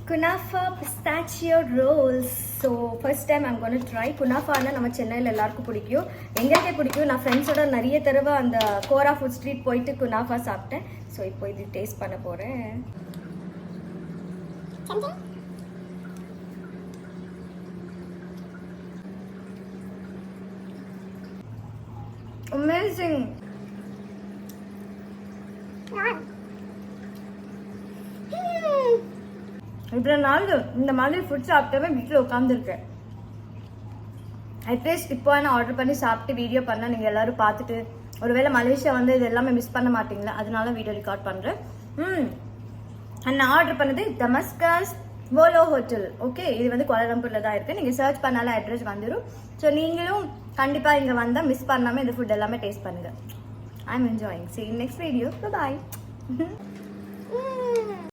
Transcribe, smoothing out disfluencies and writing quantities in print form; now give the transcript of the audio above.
Kunafa pistachio rolls. So first time I'm going to try. Kunafa நம்ம சென்னையில் எல்லாருக்கும் பிடிக்கும், எங்களுக்கே பிடிக்கும். நான் ஃப்ரெண்ட்ஸோட நிறைய தடவை அந்த கோரா ஃபுட் ஸ்ட்ரீட் போயிட்டு குனாஃபா சாப்பிட்டேன். ஸோ இப்போ இது டேஸ்ட் பண்ண போகிறேன். Amazing. இவ்வளோ நாள் இந்த மாதிரி ஃபுட் சாப்பிட்டவே வீட்டில் உட்காந்துருக்கேன். அட்லீஸ்ட் இப்போ நான் ஆர்டர் பண்ணி சாப்பிட்டு வீடியோ பண்ணால் நீங்கள் எல்லோரும் பார்த்துட்டு ஒருவேளை மலேசியா வந்து இது எல்லாமே மிஸ் பண்ண மாட்டிங்களா, அதனால வீடியோ ரெக்கார்ட் பண்ணுறேன். நான் ஆர்டர் பண்ணது தமஸ்கஸ் போலோ ஹோட்டல். ஓகே, இது வந்து கோலாலம்பூரில் தான் இருக்குது. நீங்கள் சர்ச் பண்ணாலும் அட்ரஸ் வந்துடும். ஸோ நீங்களும் கண்டிப்பாக இங்கே வந்தால் மிஸ் பண்ணாமல் இந்த ஃபுட் எல்லாமே டேஸ்ட் பண்ணுங்கள். I am enjoying. See you next video. Bye bye.